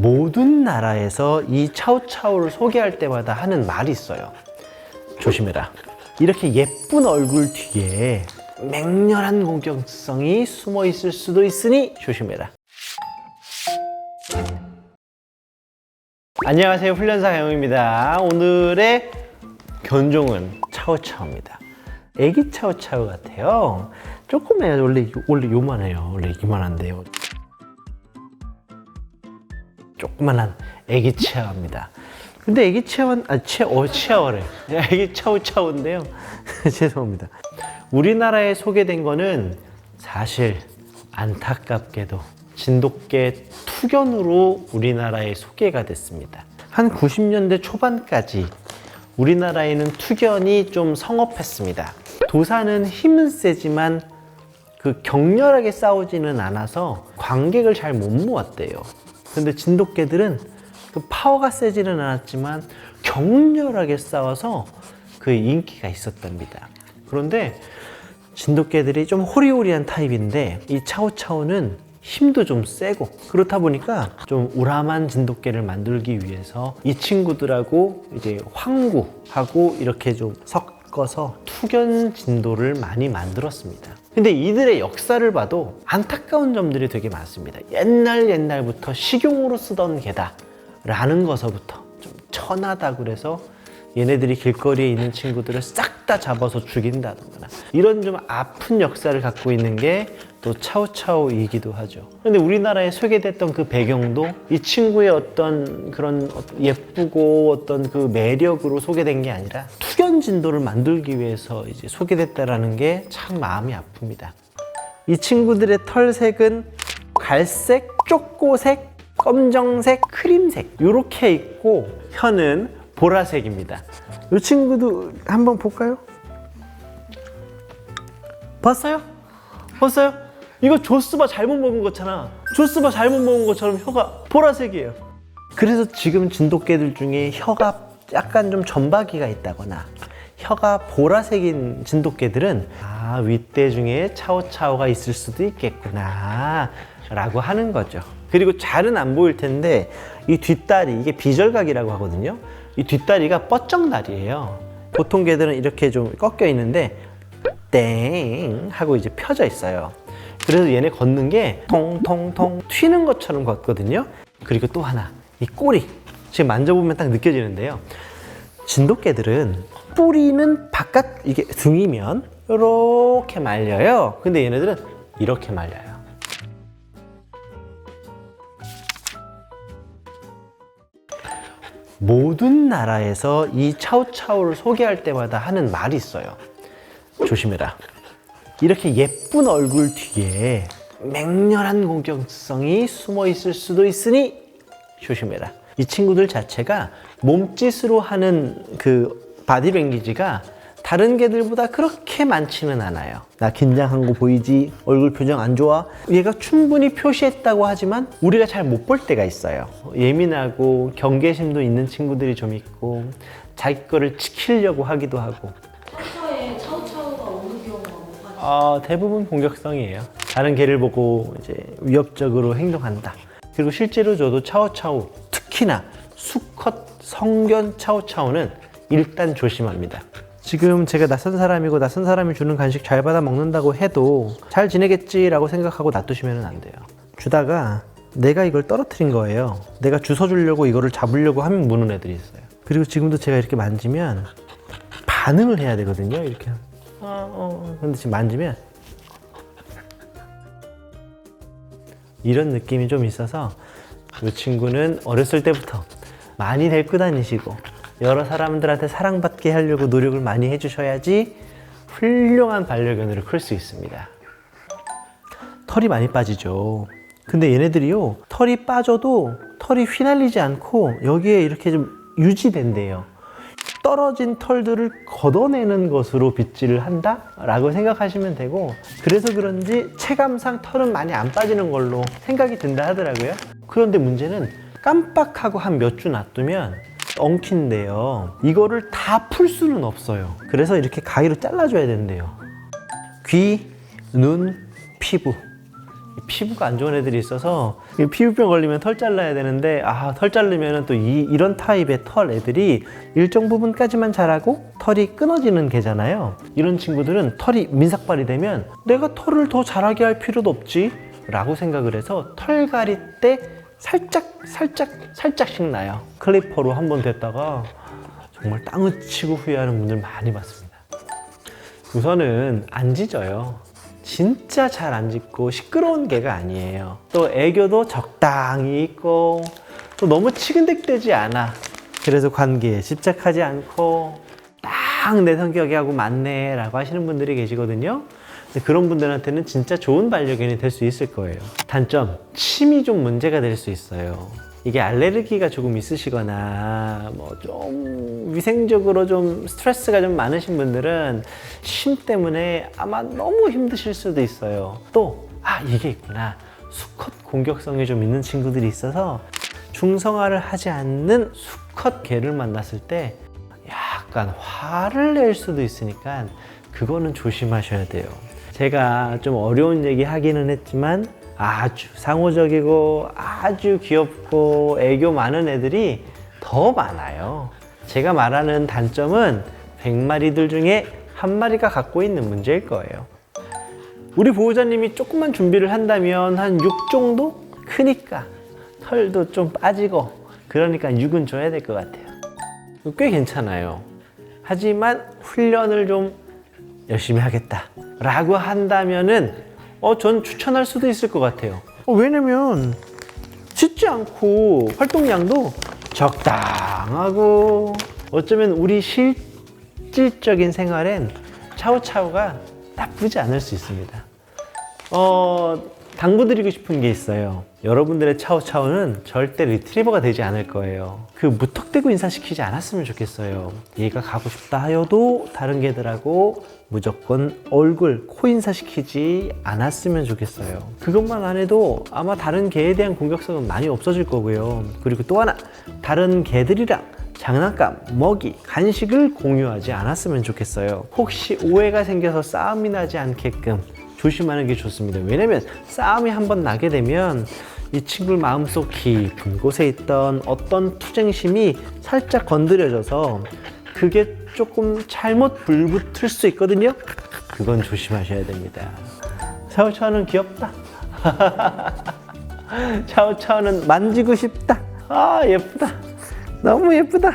모든 나라에서 이 차오차오를 소개할 때마다 하는 말이 있어요. 조심해라. 이렇게 예쁜 얼굴 뒤에 맹렬한 공격성이 숨어 있을 수도 있으니 조심해라. 안녕하세요, 훈련사 강영입니다. 오늘의 견종은 차오차오입니다. 애기 차오차오 같아요. 조그매요. 원래 요만해요. 원래 이만한데요. 조그만한 애기 치아오입니다. 근데 애기 치아오는 치아오래. 애기 차오차오인데요. 죄송합니다. 우리나라에 소개된 거는 사실 안타깝게도 진돗개 투견으로 우리나라에 소개가 됐습니다. 한 90년대 초반까지 우리나라에는 투견이 좀 성업했습니다. 도사는 힘은 세지만 격렬하게 싸우지는 않아서 관객을 잘 못 모았대요. 근데 진돗개들은 파워가 세지는 않았지만 격렬하게 싸워서 인기가 있었답니다. 그런데 진돗개들이 좀 호리호리한 타입인데 이 차오차오는 힘도 좀 세고 그렇다 보니까 좀 우람한 진돗개를 만들기 위해서 이 친구들하고 이제 황구하고 이렇게 좀 섞어서 투견 진도를 많이 만들었습니다. 근데 이들의 역사를 봐도 안타까운 점들이 되게 많습니다. 옛날부터 식용으로 쓰던 개다 라는 것서부터 좀 천하다 그래서 얘네들이 길거리에 있는 친구들을 싹 다 잡아서 죽인다던가 이런 좀 아픈 역사를 갖고 있는 게 또 차오차오이기도 하죠. 근데 우리나라에 소개됐던 그 배경도 이 친구의 어떤 그런 예쁘고 어떤 그 매력으로 소개된 게 아니라 투견 진도를 만들기 위해서 이제 소개됐다라는 게 참 마음이 아픕니다. 이 친구들의 털색은 갈색, 쪼꼬색, 검정색, 크림색 이렇게 있고 혀는 보라색입니다. 이 친구도 한번 볼까요? 봤어요? 이거 조스바 잘못 먹은 거잖아. 조스바 잘못 먹은 것처럼 혀가 보라색이에요. 그래서 지금 진돗개들 중에 혀가 약간 좀 점박이가 있다거나 혀가 보라색인 진돗개들은 윗대 중에 차오차오가 있을 수도 있겠구나 라고 하는 거죠. 그리고 잘은 안 보일 텐데 이 뒷다리, 이게 비절각이라고 하거든요. 이 뒷다리가 뻗정다리예요. 보통 개들은 이렇게 좀 꺾여 있는데 땡 하고 이제 펴져 있어요. 그래서 얘네 걷는 게 통통통 튀는 것처럼 걷거든요. 그리고 또 하나, 이 꼬리 지금 만져보면 딱 느껴지는데요. 진돗개들은 뿌리는 바깥, 이게 등이면 이렇게 말려요. 근데 얘네들은 이렇게 말려요. 모든 나라에서 이 차오차오를 소개할 때마다 하는 말이 있어요. 조심해라. 이렇게 예쁜 얼굴 뒤에 맹렬한 공격성이 숨어 있을 수도 있으니 조심해라. 이 친구들 자체가 몸짓으로 하는 바디랭귀지가 다른 개들보다 그렇게 많지는 않아요. 나 긴장한 거 보이지? 얼굴 표정 안 좋아? 얘가 충분히 표시했다고 하지만 우리가 잘 못 볼 때가 있어요. 예민하고 경계심도 있는 친구들이 좀 있고 자기 거를 지키려고 하기도 하고. 평소에 차오차오가 오는 경우가 뭐가 대부분 공격성이에요. 다른 개를 보고 이제 위협적으로 행동한다. 그리고 실제로 저도 차오차오, 특히나 수컷 성견 차오차오는 일단 조심합니다. 지금 제가 낯선 사람이고 낯선 사람이 주는 간식 잘 받아 먹는다고 해도 잘 지내겠지라고 생각하고 놔두시면 안 돼요. 주다가 내가 이걸 떨어뜨린 거예요. 내가 주워주려고 이거를 잡으려고 하면 무는 애들이 있어요. 그리고 지금도 제가 이렇게 만지면 반응을 해야 되거든요. 이렇게 근데 지금 만지면 이런 느낌이 좀 있어서 이 친구는 어렸을 때부터 많이 데리고 다니시고 여러 사람들한테 사랑받게 하려고 노력을 많이 해주셔야지 훌륭한 반려견으로 클 수 있습니다. 털이 많이 빠지죠. 근데 얘네들이요, 털이 빠져도 털이 휘날리지 않고 여기에 이렇게 좀 유지된대요. 떨어진 털들을 걷어내는 것으로 빗질을 한다? 라고 생각하시면 되고, 그래서 그런지 체감상 털은 많이 안 빠지는 걸로 생각이 든다 하더라고요. 그런데 문제는 깜빡하고 한 몇 주 놔두면 엉킨데요. 이거를 다 풀 수는 없어요. 그래서 이렇게 가위로 잘라줘야 된대요. 귀, 눈, 피부 피부가 안 좋은 애들이 있어서 피부병 걸리면 털 잘라야 되는데 털 자르면 또 이런 타입의 털 애들이 일정 부분까지만 자라고 털이 끊어지는 개잖아요. 이런 친구들은 털이 민삭발이 되면 내가 털을 더 자라게 할 필요도 없지 라고 생각을 해서 털갈이 때 살짝씩 나요. 클리퍼로 한번 됐다가 정말 땅을 치고 후회하는 분들 많이 봤습니다. 우선은 안 짖어요. 진짜 잘 안 짖고 시끄러운 개가 아니에요. 또 애교도 적당히 있고 또 너무 치근댁대지 않아. 그래서 관계에 집착하지 않고 딱 내 성격이 하고 맞네 라고 하시는 분들이 계시거든요. 근데 그런 분들한테는 진짜 좋은 반려견이 될 수 있을 거예요. 단점, 침이 좀 문제가 될 수 있어요. 이게 알레르기가 조금 있으시거나 뭐 좀 위생적으로 좀 스트레스가 좀 많으신 분들은 침 때문에 아마 너무 힘드실 수도 있어요. 또 이게 있구나. 수컷 공격성이 좀 있는 친구들이 있어서 중성화를 하지 않는 수컷 개를 만났을 때 약간 화를 낼 수도 있으니까 그거는 조심하셔야 돼요. 제가 좀 어려운 얘기 하기는 했지만 아주 상호적이고 아주 귀엽고 애교 많은 애들이 더 많아요. 제가 말하는 단점은 100마리들 중에 한 마리가 갖고 있는 문제일 거예요. 우리 보호자님이 조금만 준비를 한다면 한 6 정도? 크니까 털도 좀 빠지고 그러니까 6은 줘야 될 것 같아요. 꽤 괜찮아요. 하지만 훈련을 좀 열심히 하겠다 라고 한다면은 전 추천할 수도 있을 것 같아요. 왜냐면 짖지 않고 활동량도 적당하고 어쩌면 우리 실질적인 생활엔 차우차우가 나쁘지 않을 수 있습니다. 당부드리고 싶은 게 있어요. 여러분들의 차우차우는 절대 리트리버가 되지 않을 거예요. 무턱대고 인사시키지 않았으면 좋겠어요. 얘가 가고 싶다 하여도 다른 개들하고 무조건 얼굴, 코 인사시키지 않았으면 좋겠어요. 그것만 안 해도 아마 다른 개에 대한 공격성은 많이 없어질 거고요. 그리고 또 하나, 다른 개들이랑 장난감, 먹이, 간식을 공유하지 않았으면 좋겠어요. 혹시 오해가 생겨서 싸움이 나지 않게끔 조심하는 게 좋습니다. 왜냐면 싸움이 한번 나게 되면 이 친구 마음속 깊은 곳에 있던 어떤 투쟁심이 살짝 건드려져서 그게 조금 잘못 불붙을 수 있거든요. 그건 조심하셔야 됩니다. 차우차우는 귀엽다. 차우차우는 만지고 싶다. 예쁘다. 너무 예쁘다.